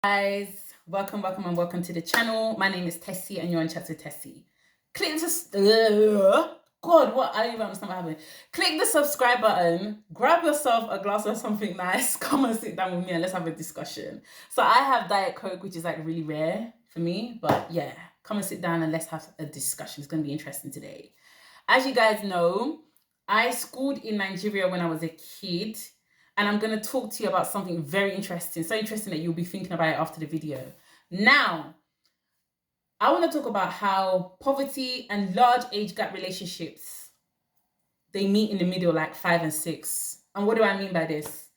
Guys, welcome to the channel. My name is Tessie and you're on Chat with Tessie. Click this God, what? I don't even understand what happened. Click the subscribe button, grab yourself a glass of something nice, come and sit down with me and let's have a discussion. So I have Diet Coke, which is like really rare for me, but yeah, come and sit down and let's have a discussion. It's going to be interesting today. As you guys know, I schooled in Nigeria when I was a kid, and I'm going to talk to you about something very interesting. So interesting that you'll be thinking about it after the video. Now, I want to talk about how poverty and large age gap relationships, they meet in the middle, like 5 and 6. And what do I mean by this?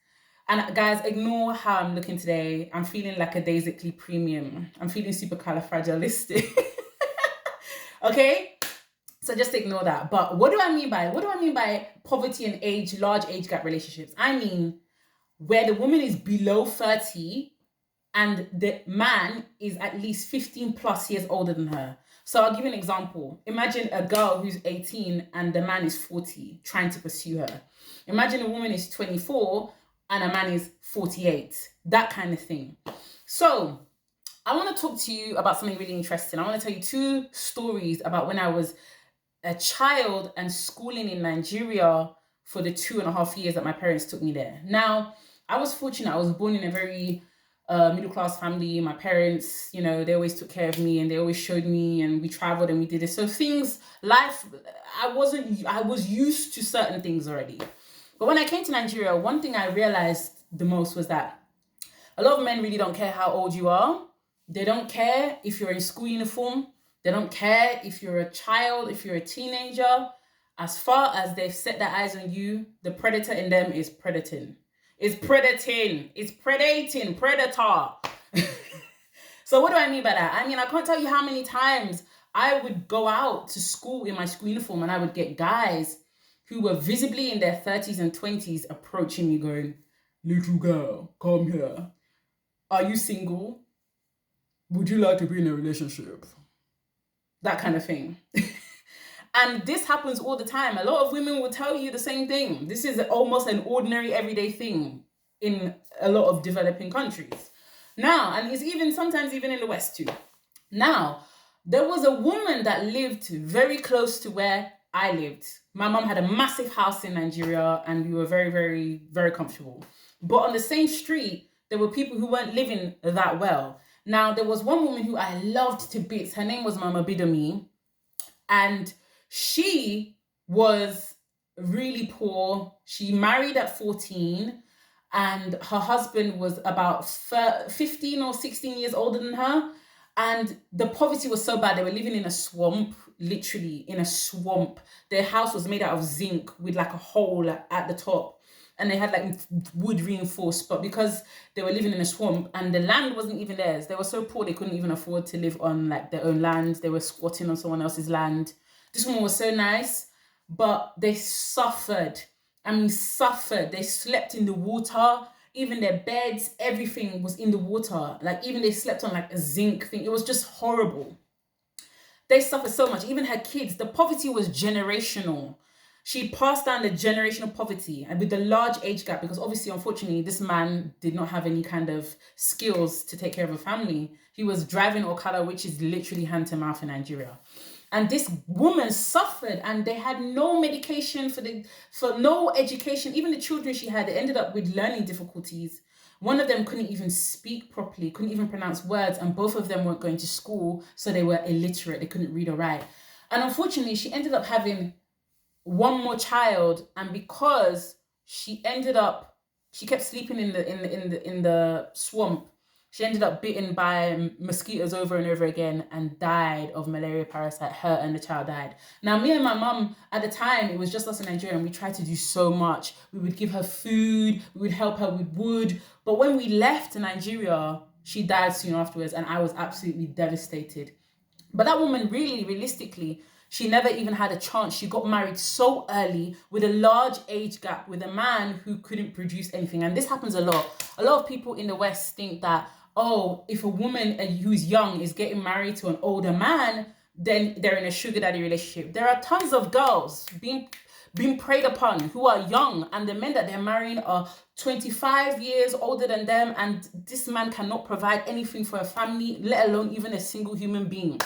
And guys, ignore how I'm looking today. I'm feeling like a Daisically premium. I'm feeling supercalifragilistic. Okay? So just ignore that. But what do I mean by poverty and large age gap relationships? I mean where the woman is below 30 and the man is at least 15 plus years older than her. So I'll give you an example. Imagine a girl who's 18 and the man is 40 trying to pursue her. Imagine a woman is 24 and a man is 48. That kind of thing. So I want to talk to you about something really interesting. I want to tell you 2 stories about when I was a child and schooling in Nigeria for the 2.5 years that my parents took me there. Now, I was fortunate. I was born in a very middle-class family. My parents, they always took care of me and they always showed me, and we traveled and we did it. So I was used to certain things already. But when I came to Nigeria, one thing I realized the most was that a lot of men really don't care how old you are. They don't care if you're in school uniform. They don't care if you're a child, if you're a teenager. As far as they've set their eyes on you, the predator in them is predating. It's predating, predator. So what do I mean by that? I mean, I can't tell you how many times I would go out to school in my school uniform and I would get guys who were visibly in their 30s and 20s approaching me going, "Little girl, come here. Are you single? Would you like to be in a relationship?" That kind of thing. And this happens all the time. A lot of women will tell you the same thing. This is almost an ordinary everyday thing in a lot of developing countries. Now, and it's sometimes even in the West too. Now, there was a woman that lived very close to where I lived. My mom had a massive house in Nigeria and we were very, very, very comfortable. But on the same street, there were people who weren't living that well. Now, there was one woman who I loved to bits. Her name was Mama Bidami. And she was really poor. She married at 14 and her husband was about 15 or 16 years older than her. And the poverty was so bad. They were living in a swamp, literally in a swamp. Their house was made out of zinc with like a hole at the top. And they had like wood reinforced, but because they were living in a swamp and the land wasn't even theirs, they were so poor they couldn't even afford to live on like their own land. They were squatting on someone else's land. This woman was so nice, but they suffered. I mean, suffered. They slept in the water. Even their beds, everything was in the water. Like even they slept on like a zinc thing. It was just horrible. They suffered so much. Even her kids, the poverty was generational. She passed down the generational poverty and with the large age gap, because obviously, unfortunately, this man did not have any kind of skills to take care of a family. He was driving Okada, which is literally hand to mouth in Nigeria. And this woman suffered and they had no medication for no education. Even the children she had, they ended up with learning difficulties. One of them couldn't even speak properly, couldn't even pronounce words, and both of them weren't going to school, so they were illiterate. They couldn't read or write. And unfortunately, she ended up having one more child, and because she kept sleeping in the swamp, she ended up bitten by mosquitoes over and over again and died of malaria parasite. Her and the child died. Now, me and my mum, at the time, it was just us in Nigeria, and we tried to do so much. We would give her food, we would help her with wood. But when we left Nigeria, she died soon afterwards, and I was absolutely devastated. But that woman, really, realistically, she never even had a chance. She got married so early with a large age gap with a man who couldn't produce anything. And this happens a lot. A lot of people in the West think that, oh, if a woman who's young is getting married to an older man, then they're in a sugar daddy relationship. There are tons of girls being being preyed upon, who are young, and the men that they're marrying are 25 years older than them, and this man cannot provide anything for a family, let alone even a single human being.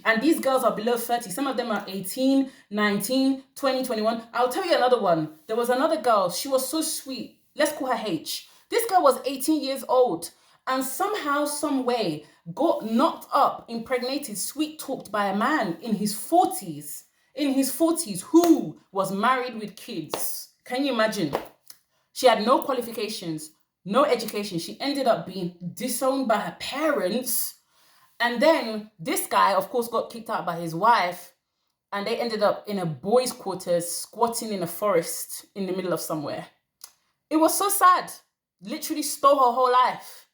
And these girls are below 30. Some of them are 18, 19, 20, 21. I'll tell you another one. There was another girl. She was so sweet. Let's call her H. This girl was 18 years old and somehow, some way, got knocked up, impregnated, sweet-talked by a man in his 40s. In his 40s, who was married with kids. Can you imagine? She had no qualifications, no education. She ended up being disowned by her parents. And then this guy, of course, got kicked out by his wife, and they ended up in a boys' quarters, squatting in a forest in the middle of somewhere. It was so sad. Literally stole her whole life.